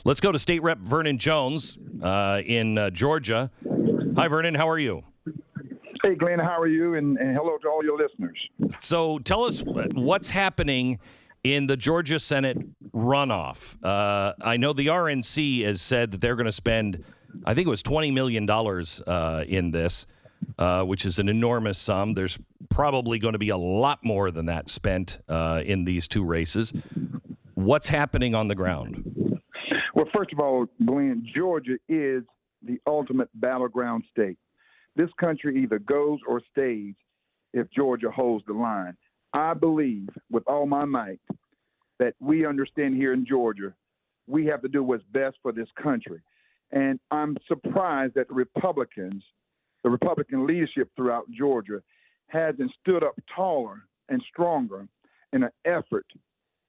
Let's go to State Rep Vernon Jones in Georgia. Hi, Vernon. How are you? Hey, Glenn. How are you? And hello to all your listeners. So tell us what's happening in the Georgia Senate runoff. I know the RNC has said that they're going to spend, I think it was $20 million in this, which is an enormous sum. There's probably going to be a lot more than that spent in these two races. What's happening on the ground? Well, first of all, Glenn, Georgia is the ultimate battleground state. This country either goes or stays if Georgia holds the line. I believe with all my might that we understand here in Georgia, we have to do what's best for this country. And I'm surprised that the Republican leadership throughout Georgia hasn't stood up taller and stronger in an effort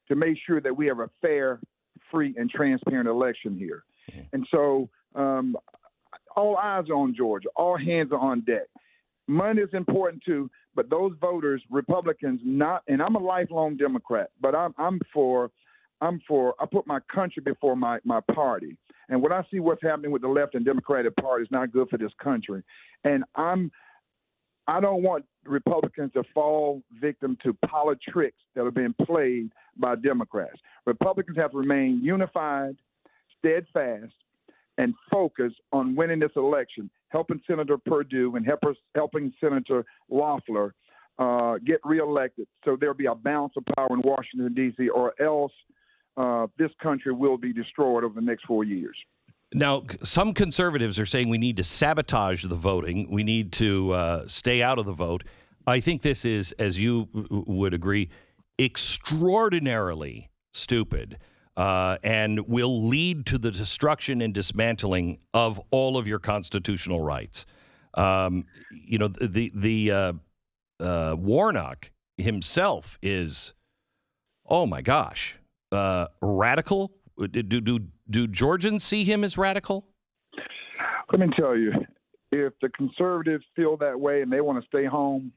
to make sure that we have a fair, free, and transparent election here. And so all eyes are on Georgia. All hands are on deck. Money is important too, but those voters, Republicans, not. And I'm a lifelong Democrat, but I put my country before my party. And when I see what's happening with the left and Democratic Party, it's not good for this country. And I don't want Republicans to fall victim to politics that are being played by Democrats. Republicans have to remain unified, steadfast, and focused on winning this election, helping Senator Perdue and helping Senator Loeffler get reelected so there'll be a balance of power in Washington, D.C., or else this country will be destroyed over the next 4 years. Now, some conservatives are saying we need to sabotage the voting. We need to stay out of the vote. I think this is, as you would agree, extraordinarily stupid and will lead to the destruction and dismantling of all of your constitutional rights. Warnock himself is, oh my gosh, radical. Do Georgians see him as radical? Let me tell you, if the conservatives feel that way and they want to stay home,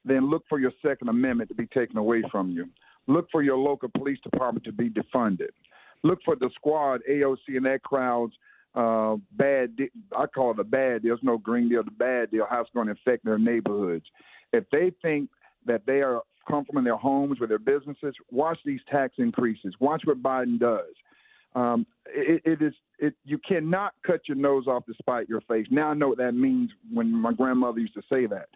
then look for your Second Amendment to be taken away from you. Look for your local police department to be defunded. Look for the squad, AOC, and that crowd's I call it the bad deal. There's no green deal, the bad deal, how it's going to affect their neighborhoods. If they think that they are comfortable in their homes with their businesses, watch these tax increases. Watch what Biden does. You cannot cut your nose off to spite your face. Now I know what that means when my grandmother used to say that.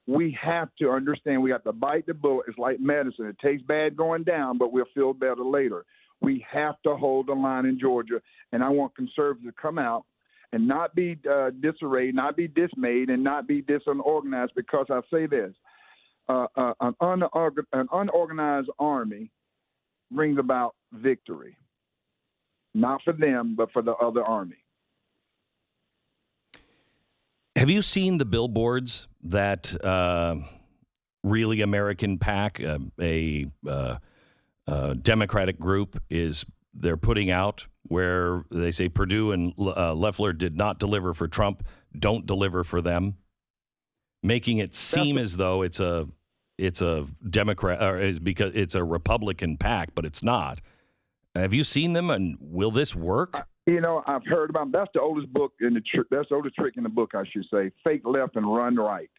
We have to understand we have to bite the bullet. It's like medicine. It tastes bad going down, but we'll feel better later. We have to hold the line in Georgia, and I want conservatives to come out and not be disarrayed, not be dismayed, and not be disorganized, because I say this. An unorganized army brings about victory. Not for them, but for the other army. Have you seen the billboards that Really American PAC, a Democratic group, they're putting out, where they say Perdue and Loeffler did not deliver for Trump, don't deliver for them, making it seem as though it's a Democrat, or because it's a Republican PAC, but it's not. Have you seen them, and will this work? I've heard about them. That's the oldest book that's the oldest trick in the book, I should say. Fake left and run right.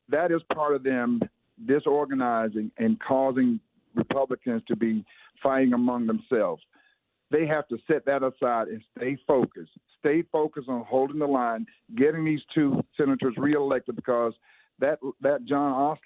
That is part of them disorganizing and causing Republicans to be fighting among themselves. They have to set that aside and stay focused. Stay focused on holding the line, getting these two senators reelected, because that John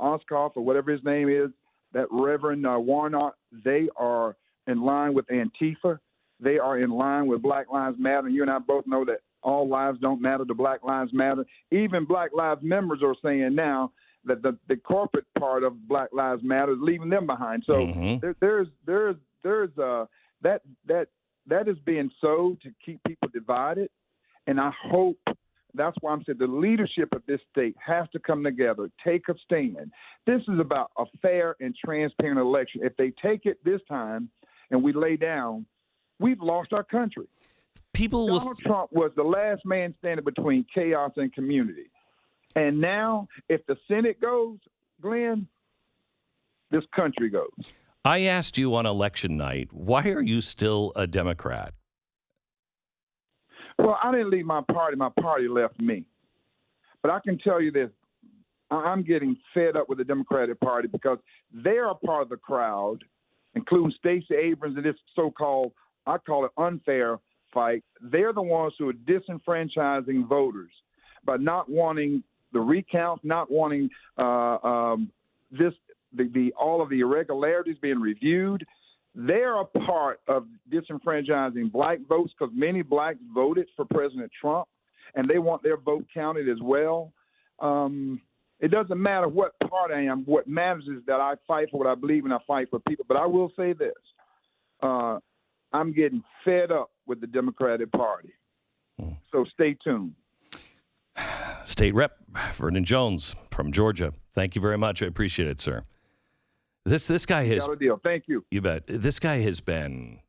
Ossoff, or whatever his name is, that Reverend Warnock, they are in line with Antifa. They are in line with Black Lives Matter. And you and I both know that all lives don't matter to Black Lives Matter. Even Black Lives members are saying now that the corporate part of Black Lives Matter is leaving them behind. So there's that is being sowed to keep people divided. And I hope that's why I'm saying the leadership of this state has to come together, take a stand. This is about a fair and transparent election. If they take it this time and we lay down, we've lost our country. Donald Trump was the last man standing between chaos and community. And now, if the Senate goes, Glenn, this country goes. I asked you on election night, why are you still a Democrat? Well, I didn't leave my party. My party left me. But I can tell you this. I'm getting fed up with the Democratic Party because they're a part of the crowd, including Stacey Abrams and this so-called, I call it unfair fight. They're the ones who are disenfranchising voters by not wanting the recount, not wanting all of the irregularities being reviewed. They're a part of disenfranchising black votes because many blacks voted for President Trump, and they want their vote counted as well. It doesn't matter what part I am. What matters is that I fight for what I believe in. I fight for people. But I will say this. I'm getting fed up with the Democratic Party. So stay tuned. State Rep Vernon Jones from Georgia. Thank you very much. I appreciate it, sir. This guy has... Got a deal. Thank you. You bet. This guy has been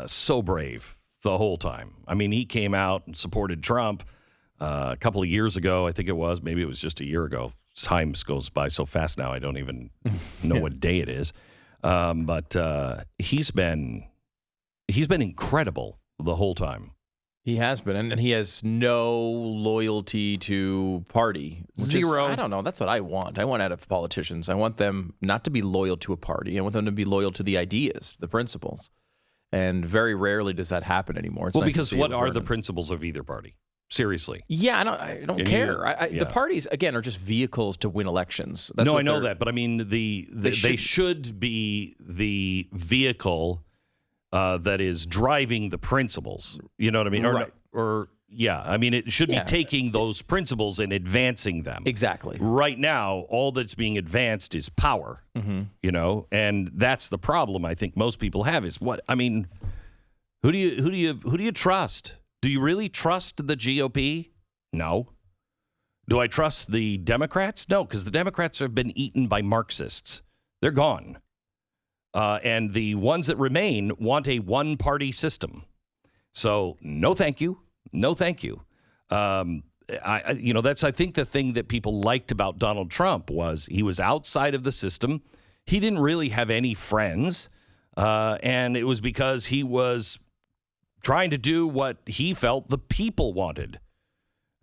so brave the whole time. I mean, he came out and supported Trump a couple of years ago, I think it was. Maybe it was just a year ago. Time goes by so fast now, I don't even know what day it is. But he's been incredible the whole time. He has been, and he has no loyalty to party. Zero. I don't know. That's what I want. I want out of politicians. I want them not to be loyal to a party. I want them to be loyal to the ideas, the principles. And very rarely does that happen anymore. It's well, nice because to see what it with are the Vernon. principles of either party? Seriously. Yeah, I don't care. Yeah. The parties, again, are just vehicles to win elections. That's No, what I know they're- that, but I mean, they should be the vehicle that is driving the principles. You know what I mean? Right. I mean, it should be taking those principles and advancing them. Exactly. Right now, all that's being advanced is power. You know, and that's the problem. I think most people have is what I mean. Who do you trust? Do you really trust the GOP? No. Do I trust the Democrats? No, because the Democrats have been eaten by Marxists. They're gone. And the ones that remain want a one-party system. So no thank you. No thank you. That's, I think, the thing that people liked about Donald Trump was he was outside of the system. He didn't really have any friends. And it was because he was trying to do what he felt the people wanted.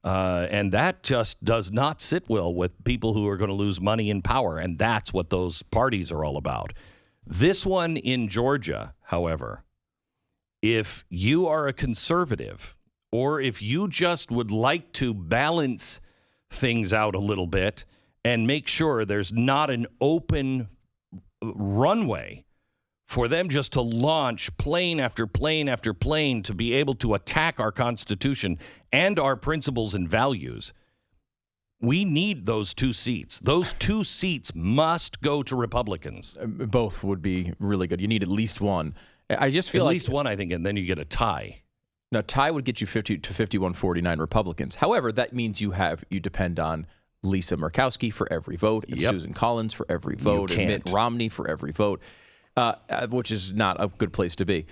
And that just does not sit well with people who are going to lose money and power. And that's what those parties are all about. This one in Georgia, however, if you are a conservative or if you just would like to balance things out a little bit and make sure there's not an open runway for them just to launch plane after plane after plane to be able to attack our Constitution and our principles and values, we need those 2 seats. Those 2 seats must go to Republicans. Both would be really good. You need at least one. I just feel at like least one, I think, and then you get a tie. Now, tie would get you 50 to 51-49 Republicans. However, that means you depend on Lisa Murkowski for every vote, and Susan Collins for every vote, and Mitt Romney for every vote, which is not a good place to be.